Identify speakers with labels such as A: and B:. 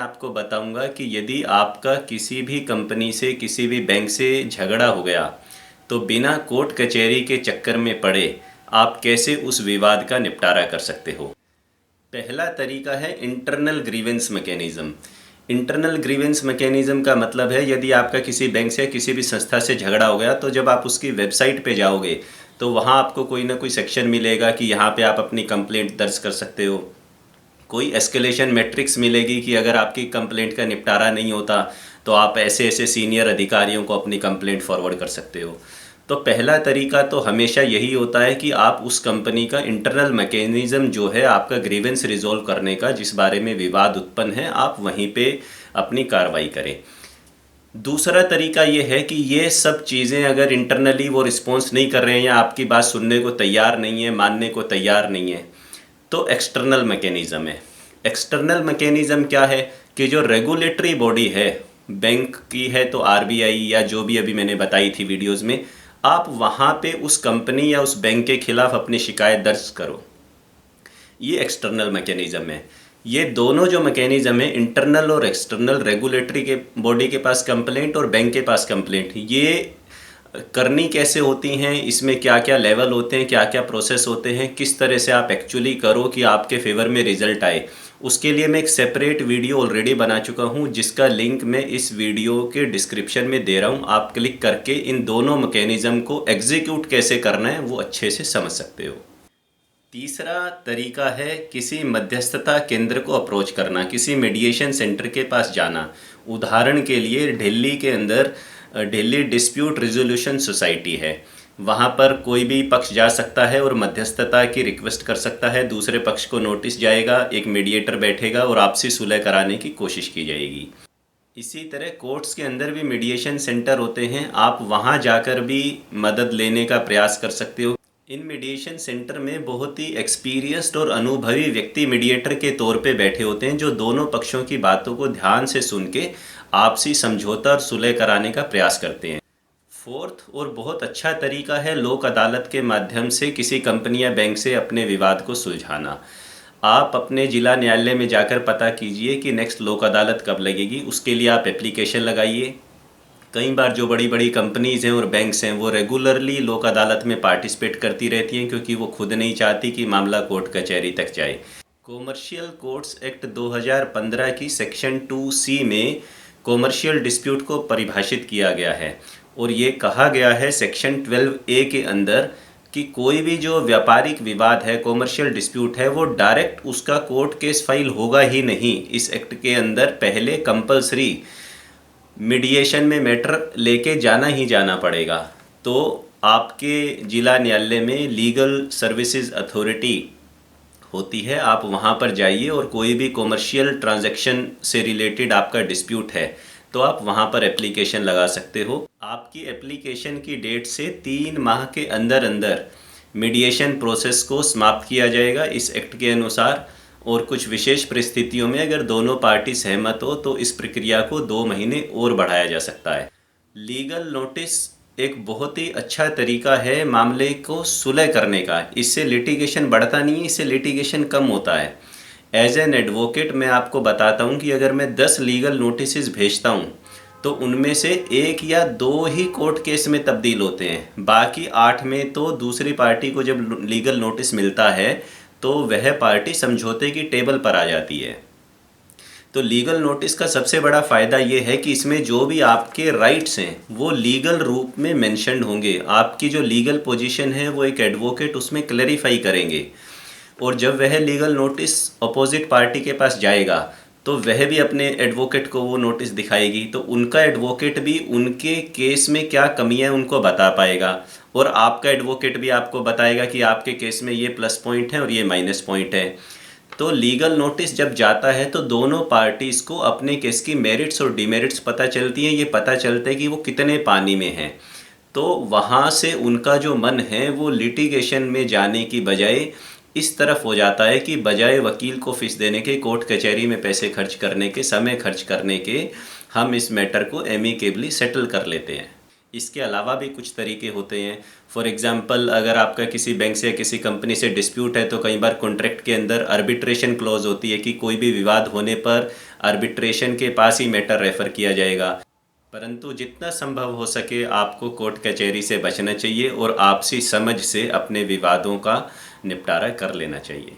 A: आपको बताऊंगा कि यदि आपका किसी भी कंपनी से किसी भी बैंक से झगड़ा हो गया तो बिना कोर्ट कचहरी के चक्कर में पड़े आप कैसे उस विवाद का निपटारा कर सकते हो। पहला तरीका है internal grievance mechanism. Internal grievance mechanism का मतलब है यदि आपका किसी बैंक से किसी भी संस्था से झगड़ा हो गया तो जब आप उसकी वेबसाइट पे जाओगे तो वहाँ आपको कोई ना कोई सेक्शन मिलेगा कि यहाँ पे आप अपनी कंप्लेंट दर्ज कर सकते हो। कोई एस्केलेशन मैट्रिक्स मिलेगी कि अगर आपकी कंप्लेंट का निपटारा नहीं होता तो आप ऐसे ऐसे सीनियर अधिकारियों को अपनी कंप्लेंट फॉरवर्ड कर सकते हो। तो पहला तरीका तो हमेशा यही होता है कि आप उस कंपनी का इंटरनल मैकेनिज़्म जो है आपका ग्रीवेंस रिजॉल्व करने का, जिस बारे में विवाद उत्पन्न है, आप वहीं पे अपनी कार्रवाई करें। दूसरा तरीका ये है कि ये सब चीज़ें अगर इंटरनली वो रिस्पॉन्स नहीं कर रहे हैं या आपकी बात सुनने को तैयार नहीं है, मानने को तैयार नहीं है, तो एक्सटर्नल मैकेनिज़्म है। एक्सटर्नल मैकेनिज़्म क्या है कि जो रेगुलेटरी बॉडी है, बैंक की है तो आरबीआई या जो भी अभी मैंने बताई थी वीडियोस में, आप वहाँ पे उस कंपनी या उस बैंक के खिलाफ अपनी शिकायत दर्ज करो। ये एक्सटर्नल मैकेनिज़्म है। ये दोनों जो मैकेनिज़्म है, इंटरनल और एक्सटर्नल, रेगुलेटरी के बॉडी के पास कंप्लेंट और बैंक के पास कंप्लेंट, ये करनी कैसे होती हैं, इसमें क्या क्या लेवल होते हैं, क्या क्या प्रोसेस होते हैं, किस तरह से आप एक्चुअली करो कि आपके फेवर में रिजल्ट आए, उसके लिए मैं एक सेपरेट वीडियो ऑलरेडी बना चुका हूं जिसका लिंक मैं इस वीडियो के डिस्क्रिप्शन में दे रहा हूं। आप क्लिक करके इन दोनों मैकेनिज़्म को एग्जीक्यूट कैसे करना है वो अच्छे से समझ सकते हो। तीसरा तरीका है किसी मध्यस्थता केंद्र को अप्रोच करना, किसी मीडिएशन सेंटर के पास जाना। उदाहरण के लिए दिल्ली के अंदर दिल्ली डिस्प्यूट रिजोल्यूशन सोसाइटी है, वहाँ पर कोई भी पक्ष जा सकता है और मध्यस्थता की रिक्वेस्ट कर सकता है। दूसरे पक्ष को नोटिस जाएगा, एक मीडिएटर बैठेगा और आपसी सुलह कराने की कोशिश की जाएगी। इसी तरह कोर्ट्स के अंदर भी मीडिएशन सेंटर होते हैं, आप वहाँ जाकर भी मदद लेने का प्रयास कर सकते हो। इन मीडिएशन सेंटर में बहुत ही एक्सपीरियंस्ड और अनुभवी व्यक्ति मीडिएटर के तौर पे बैठे होते हैं जो दोनों पक्षों की बातों को ध्यान से सुन के आपसी समझौता और सुलह कराने का प्रयास करते हैं। फोर्थ और बहुत अच्छा तरीका है लोक अदालत के माध्यम से किसी कंपनी या बैंक से अपने विवाद को सुलझाना। आप अपने जिला न्यायालय में जाकर पता कीजिए कि नेक्स्ट लोक अदालत कब लगेगी, उसके लिए आप एप्लीकेशन लगाइए। कई बार जो बड़ी बड़ी कंपनीज़ हैं और बैंक्स हैं वो रेगुलरली लोक अदालत में पार्टिसिपेट करती रहती हैं क्योंकि वो खुद नहीं चाहती कि मामला कोर्ट कचहरी तक जाए। कॉमर्शियल कोर्ट्स एक्ट 2015 की सेक्शन 2C में कॉमर्शियल डिस्प्यूट को परिभाषित किया गया है और ये कहा गया है सेक्शन 12A के अंदर कि कोई भी जो व्यापारिक विवाद है, कॉमर्शियल डिस्प्यूट है, वो डायरेक्ट उसका कोर्ट केस फाइल होगा ही नहीं। इस एक्ट के अंदर पहले कंपलसरी मीडिएशन में मैटर लेके जाना ही जाना पड़ेगा। तो आपके जिला न्यायालय में लीगल सर्विसेज अथॉरिटी होती है, आप वहाँ पर जाइए और कोई भी कॉमर्शियल ट्रांजैक्शन से रिलेटेड आपका डिस्प्यूट है तो आप वहाँ पर एप्लीकेशन लगा सकते हो। आपकी एप्लीकेशन की डेट से 3 माह के अंदर अंदर मीडिएशन प्रोसेस को समाप्त किया जाएगा इस एक्ट के अनुसार, और कुछ विशेष परिस्थितियों में अगर दोनों पार्टी सहमत हो तो इस प्रक्रिया को 2 महीने और बढ़ाया जा सकता है। लीगल नोटिस एक बहुत ही अच्छा तरीका है मामले को सुलह करने का। इससे लिटिगेशन बढ़ता नहीं है, इससे लिटिगेशन कम होता है। एज एन एडवोकेट मैं आपको बताता हूँ कि अगर मैं 10 लीगल नोटिस भेजता हूँ तो उनमें से 1 या 2 ही कोर्ट केस में तब्दील होते हैं, बाकी 8 में तो दूसरी पार्टी को जब लीगल नोटिस मिलता है तो वह पार्टी समझौते की टेबल पर आ जाती है। तो लीगल नोटिस का सबसे बड़ा फ़ायदा ये है कि इसमें जो भी आपके राइट्स हैं वो लीगल रूप में मेंशन्ड होंगे। आपकी जो लीगल पोजीशन है वो एक एडवोकेट उसमें क्लैरिफाई करेंगे, और जब वह लीगल नोटिस अपोजिट पार्टी के पास जाएगा तो वह भी अपने एडवोकेट को वो नोटिस दिखाएगी, तो उनका एडवोकेट भी उनके केस में क्या कमियां उनको बता पाएगा और आपका एडवोकेट भी आपको बताएगा कि आपके केस में ये प्लस पॉइंट है और ये माइनस पॉइंट है। तो लीगल नोटिस जब जाता है तो दोनों पार्टीज़ को अपने केस की मेरिट्स और डिमेरिट्स पता चलती हैं, ये पता चलता है कि वो कितने पानी में हैं। तो वहाँ से उनका जो मन है वो लिटिगेशन में जाने की बजाय इस तरफ हो जाता है कि बजाय वकील को फीस देने के, कोर्ट कचहरी में पैसे खर्च करने के, समय खर्च करने के, हम इस मैटर को एमिकेबली सेटल कर लेते हैं। इसके अलावा भी कुछ तरीके होते हैं। फॉर एग्ज़ाम्पल, अगर आपका किसी बैंक से या किसी कंपनी से डिस्प्यूट है तो कई बार कॉन्ट्रैक्ट के अंदर आर्बिट्रेशन क्लॉज होती है कि कोई भी विवाद होने पर आर्बिट्रेशन के पास ही मैटर रेफ़र किया जाएगा। परंतु जितना संभव हो सके आपको कोर्ट कचहरी से बचना चाहिए और आपसी समझ से अपने विवादों का निपटारा कर लेना चाहिए।